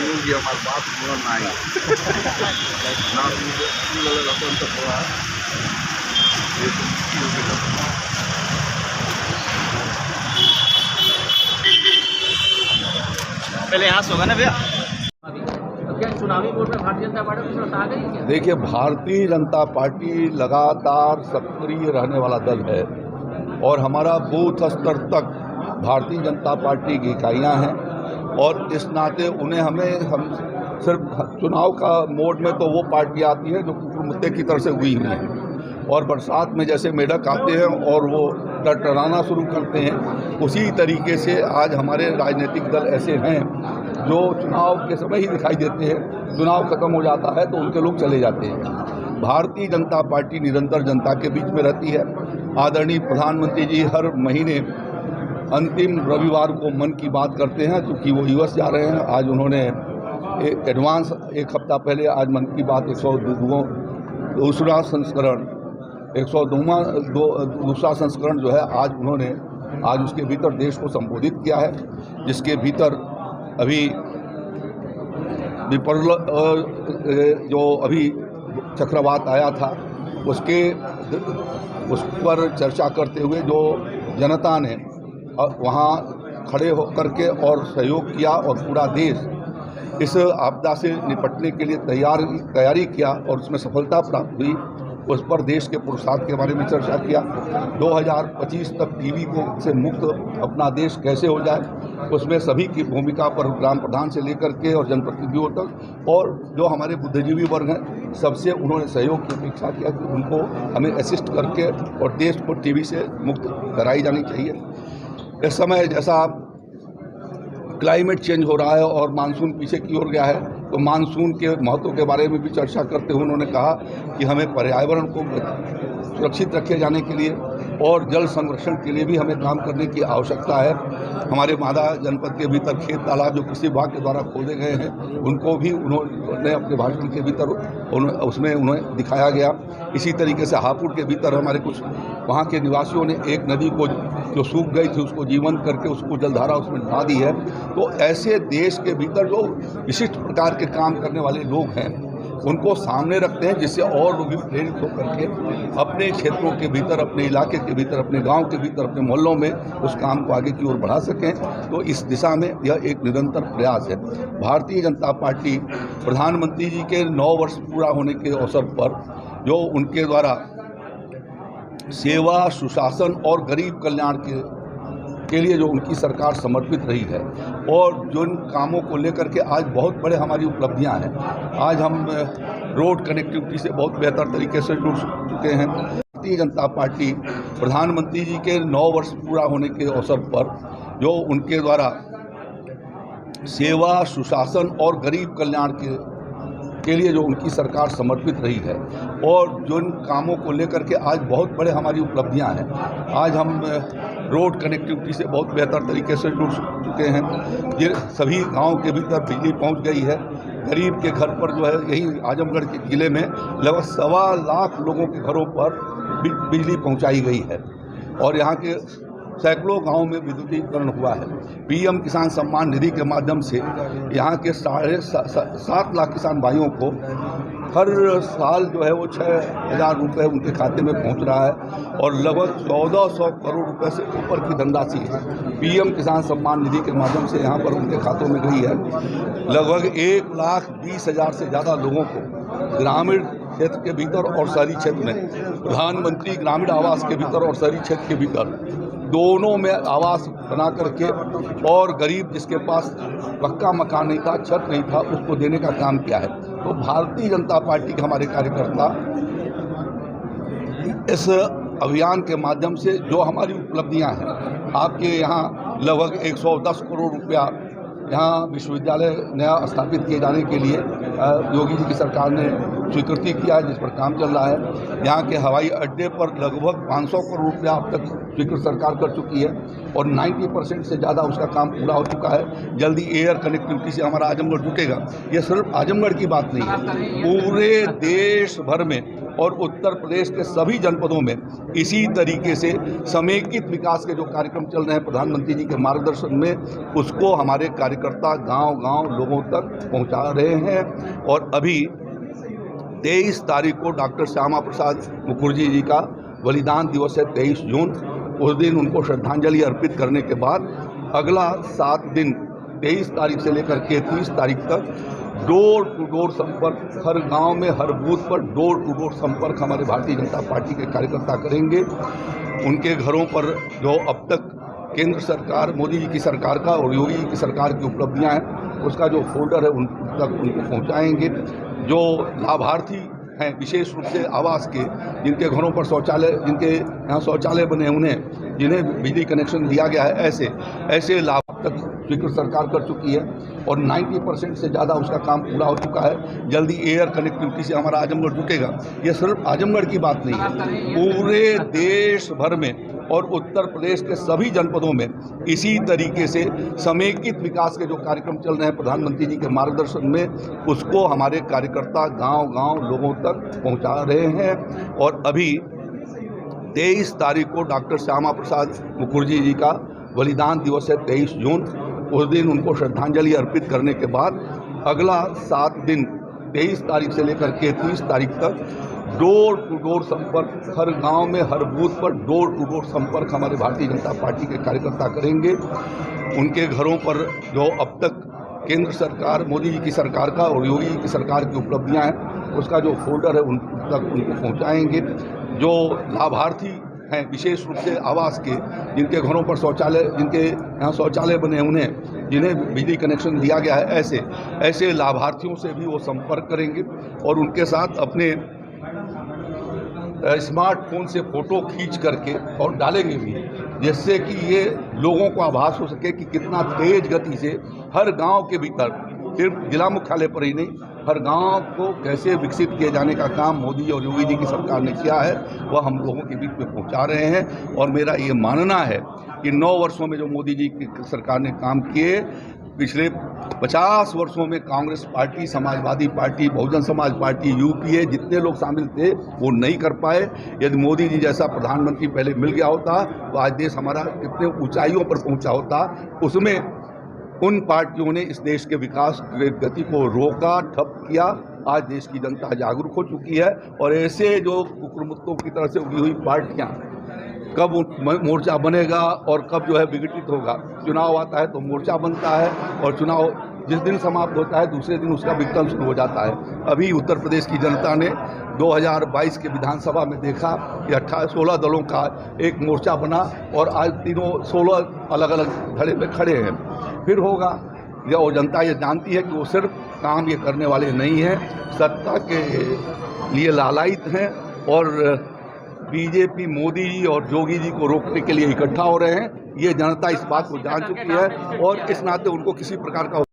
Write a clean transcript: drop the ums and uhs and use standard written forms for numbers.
ini dia marbat mulai naik. Nah, ini lalu lakukan sekolah. पहले यहाँ से होगा ना भैया। क्या चुनावी वोट में भारतीय जनता पार्टी कुछ आ गई क्या? देखिए, भारतीय जनता पार्टी लगातार सक्रिय रहने वाला दल है और हमारा बूथ स्तर तक भारतीय जनता पार्टी की इकाइयाँ हैं और इस नाते उन्हें हम सिर्फ चुनाव का मोड में तो वो पार्टी आती है जो मुद्दे की तरफ से हुई हुई है और बरसात में जैसे मेढक आते हैं और वो टरटराना शुरू करते हैं, उसी तरीके से आज हमारे राजनीतिक दल ऐसे हैं जो चुनाव के समय ही दिखाई देते हैं, चुनाव खत्म हो जाता है तो उनके लोग चले जाते हैं। भारतीय जनता पार्टी निरंतर जनता के बीच में रहती है। आदरणीय प्रधानमंत्री जी हर महीने अंतिम रविवार को मन की बात करते हैं, क्योंकि वो यूएस जा रहे हैं। आज उन्होंने एडवांस एक हफ्ता पहले आज मन की बात 102वां संस्करण 102वां संस्करण जो है आज उसके भीतर देश को संबोधित किया है, जिसके भीतर अभी जो अभी चक्रवात आया था उस पर चर्चा करते हुए जो जनता ने वहाँ खड़े होकर के और सहयोग किया और पूरा देश इस आपदा से निपटने के लिए तैयारी किया और उसमें सफलता प्राप्त हुई, उस पर देश के पुरुषार्थ के बारे में चर्चा किया। 2025 तक टीबी से मुक्त अपना देश कैसे हो जाए, उसमें सभी की भूमिका पर ग्राम प्रधान से लेकर के और जनप्रतिनिधियों तक और जो हमारे बुद्धिजीवी वर्ग हैं सबसे उन्होंने सहयोग की अपेक्षा किया कि उनको हमें असिस्ट करके और देश को टीबी से मुक्त कराई जानी चाहिए। इस समय जैसा क्लाइमेट चेंज हो रहा है और मानसून पीछे की ओर गया है, तो मानसून के महत्व के बारे में भी चर्चा करते हुए उन्होंने कहा कि हमें पर्यावरण को सुरक्षित रखे जाने के लिए और जल संरक्षण के लिए भी हमें काम करने की आवश्यकता है। हमारे मादा जनपद के भीतर खेत तालाब जो कृषि विभाग के द्वारा खोदे गए हैं उनको भी उन्होंने अपने भाषण के भीतर उसमें उन्हें दिखाया गया। इसी तरीके से हापुड़ के भीतर हमारे कुछ वहाँ के निवासियों ने एक नदी को जो सूख गई थी उसको जीवंत करके उसको जलधारा उसमें ढा दी है। तो ऐसे देश के भीतर जो विशिष्ट प्रकार के काम करने वाले लोग हैं उनको सामने रखते हैं, जिससे और लोग भी प्रेरित होकर के अपने क्षेत्रों के भीतर, अपने इलाके के भीतर, अपने गांव के भीतर, अपने मोहल्लों में उस काम को आगे की ओर बढ़ा सकें। तो इस दिशा में यह एक निरंतर प्रयास है। भारतीय जनता पार्टी प्रधानमंत्री जी के 9 वर्ष पूरा होने के अवसर पर जो उनके द्वारा सेवा, सुशासन और गरीब कल्याण के लिए जो उनकी सरकार समर्पित रही है और जिन कामों को लेकर के आज बहुत बड़े हमारी उपलब्धियां हैं। आज हम रोड कनेक्टिविटी से बहुत बेहतर तरीके से जुड़ चुके हैं। भारतीय जनता पार्टी प्रधानमंत्री जी के 9 वर्ष पूरा होने के अवसर पर जो उनके द्वारा सेवा, सुशासन और गरीब कल्याण के लिए जो उनकी सरकार समर्पित रही है और जिन कामों को लेकर के आज बहुत बड़े हमारी उपलब्धियां हैं। आज हम रोड कनेक्टिविटी से बहुत बेहतर तरीके से जुड़ चुके हैं। ये सभी गांव के भीतर बिजली पहुंच गई है। गरीब के घर पर जो है यही आजमगढ़ के जिले में लगभग 1.25 लाख लोगों के घरों पर बिजली पहुंचाई गई है और यहाँ के सैकड़ों गाँव में विद्युतीकरण हुआ है। पीएम किसान सम्मान निधि के माध्यम से यहाँ के 7.5 लाख किसान भाइयों को हर साल जो है वो 6,000 रुपये उनके खाते में पहुँच रहा है और लगभग 1400 करोड़ रुपए से ऊपर की धनराशि पीएम किसान सम्मान निधि के माध्यम से यहाँ पर उनके खातों में गई है। लगभग 1,20,000 से ज़्यादा लोगों को ग्रामीण क्षेत्र के भीतर और शहरी क्षेत्र में प्रधानमंत्री ग्रामीण आवास के भीतर और शहरी क्षेत्र के भीतर दोनों में आवास बना करके और गरीब जिसके पास पक्का मकान नहीं था, छत नहीं था, उसको देने का काम किया है। तो भारतीय जनता पार्टी के हमारे कार्यकर्ता इस अभियान के माध्यम से जो हमारी उपलब्धियां हैं, आपके यहाँ लगभग 110 करोड़ रुपया यहाँ विश्वविद्यालय नया स्थापित किए जाने के लिए योगी जी की सरकार ने स्वीकृति किया है, जिस पर काम चल रहा है। यहाँ के हवाई अड्डे पर लगभग 500 करोड़ रुपया अब तक स्वीकृत सरकार कर चुकी है और 90% से ज़्यादा उसका काम पूरा हो चुका है। जल्दी एयर कनेक्टिविटी से हमारा आजमगढ़ जुटेगा। ये सिर्फ आजमगढ़ की बात नहीं है, पूरे देश भर में और उत्तर प्रदेश के सभी जनपदों में इसी तरीके से समेकित विकास के जो कार्यक्रम चल रहे हैं प्रधानमंत्री जी के मार्गदर्शन में, उसको हमारे कार्यकर्ता गांव-गांव लोगों तक पहुंचा रहे हैं। और अभी 23 तारीख को डॉक्टर श्यामा प्रसाद मुखर्जी जी का बलिदान दिवस है, 23 जून। उस दिन उनको श्रद्धांजलि अर्पित करने के बाद अगला 7 दिन 23 तारीख से लेकर के 30 तारीख तक डोर टू डोर संपर्क, हर गांव में हर बूथ पर डोर टू डोर संपर्क हमारे भारतीय जनता पार्टी के कार्यकर्ता करेंगे। उनके घरों पर जो अब तक केंद्र सरकार, मोदी जी की सरकार का और योगी जी की सरकार की उपलब्धियां हैं, उसका जो फोल्डर है उन तक उनको पहुंचाएंगे। जो लाभार्थी हैं विशेष रूप से आवास के, जिनके घरों पर शौचालय, जिनके यहाँ शौचालय बने, उन्हें जिन्हें बिजली कनेक्शन दिया गया है, ऐसे लाभ तक स्वीकृत सरकार कर चुकी है और 90% से ज़्यादा उसका काम पूरा हो चुका है। जल्दी एयर कनेक्टिविटी से हमारा आजमगढ़ जुटेगा। ये सिर्फ आजमगढ़ की बात नहीं है, पूरे देश भर में और उत्तर प्रदेश के सभी जनपदों में इसी तरीके से समेकित विकास के जो कार्यक्रम चल रहे हैं प्रधानमंत्री जी के मार्गदर्शन में, उसको हमारे कार्यकर्ता गांव-गांव लोगों तक पहुंचा रहे हैं। और अभी 23 तारीख को डॉक्टर श्यामा प्रसाद मुखर्जी जी का बलिदान दिवस है, 23 जून। उस दिन उनको श्रद्धांजलि अर्पित करने के बाद अगला 7 दिन 23 तारीख से लेकर के 30 तारीख तक डोर टू डोर संपर्क, हर गांव में हर बूथ पर डोर टू डोर संपर्क हमारे भारतीय जनता पार्टी के कार्यकर्ता करेंगे। उनके घरों पर जो अब तक केंद्र सरकार, मोदी जी की सरकार का और योगी जी की सरकार की उपलब्धियां हैं, उसका जो फोल्डर है उन तक उनको पहुंचाएंगे। जो लाभार्थी हैं विशेष रूप से आवास के, जिनके घरों पर शौचालय, जिनके यहाँ शौचालय बने, उन्हें जिन्हें बिजली कनेक्शन दिया गया है, ऐसे लाभार्थियों से भी वो संपर्क करेंगे और उनके साथ अपने स्मार्टफोन से फ़ोटो खींच करके और डालेंगे भी, जिससे कि ये लोगों को आभास हो सके कि कितना तेज गति से हर गांव के भीतर, सिर्फ जिला मुख्यालय पर ही नहीं, हर गांव को कैसे विकसित किए जाने का काम मोदी और योगी जी की सरकार ने किया है, वह हम लोगों के बीच में पहुंचा रहे हैं। और मेरा ये मानना है कि 9 वर्षों में जो मोदी जी की सरकार ने काम किए, पिछले 50 वर्षों में Congress party, Samajwadi party, Bahujan Samaj party, UPA, जितने लोग शामिल थे वो नहीं कर पाए। यदि मोदी जी जैसा प्रधानमंत्री पहले मिल गया होता तो आज देश हमारा कितने ऊंचाइयों पर पहुंचा होता। उसमें उन पार्टियों ने इस देश के विकास की गति को रोका, ठप किया। आज देश की जनता जागरूक हो चुकी है और ऐसे जो कुकुरमुत्तों की तरह से उगी हुई पार्टियां, कब मोर्चा बनेगा और कब जो है विघटित होगा। चुनाव आता है तो मोर्चा बनता है और चुनाव जिस दिन समाप्त होता है दूसरे दिन उसका विघटन शुरू हो जाता है। अभी उत्तर प्रदेश की जनता ने 2022 के विधानसभा में देखा कि 16 दलों का एक मोर्चा बना और आज तीनों 16 अलग अलग धड़े में खड़े हैं। फिर होगा, और जनता ये जानती है कि वो सिर्फ काम ये करने वाले नहीं हैं, सत्ता के लिए लालायित हैं और बीजेपी, मोदी जी और योगी जी को रोकने के लिए इकट्ठा हो रहे हैं। ये जनता इस बात को जान चुकी है और इस नाते उनको किसी प्रकार का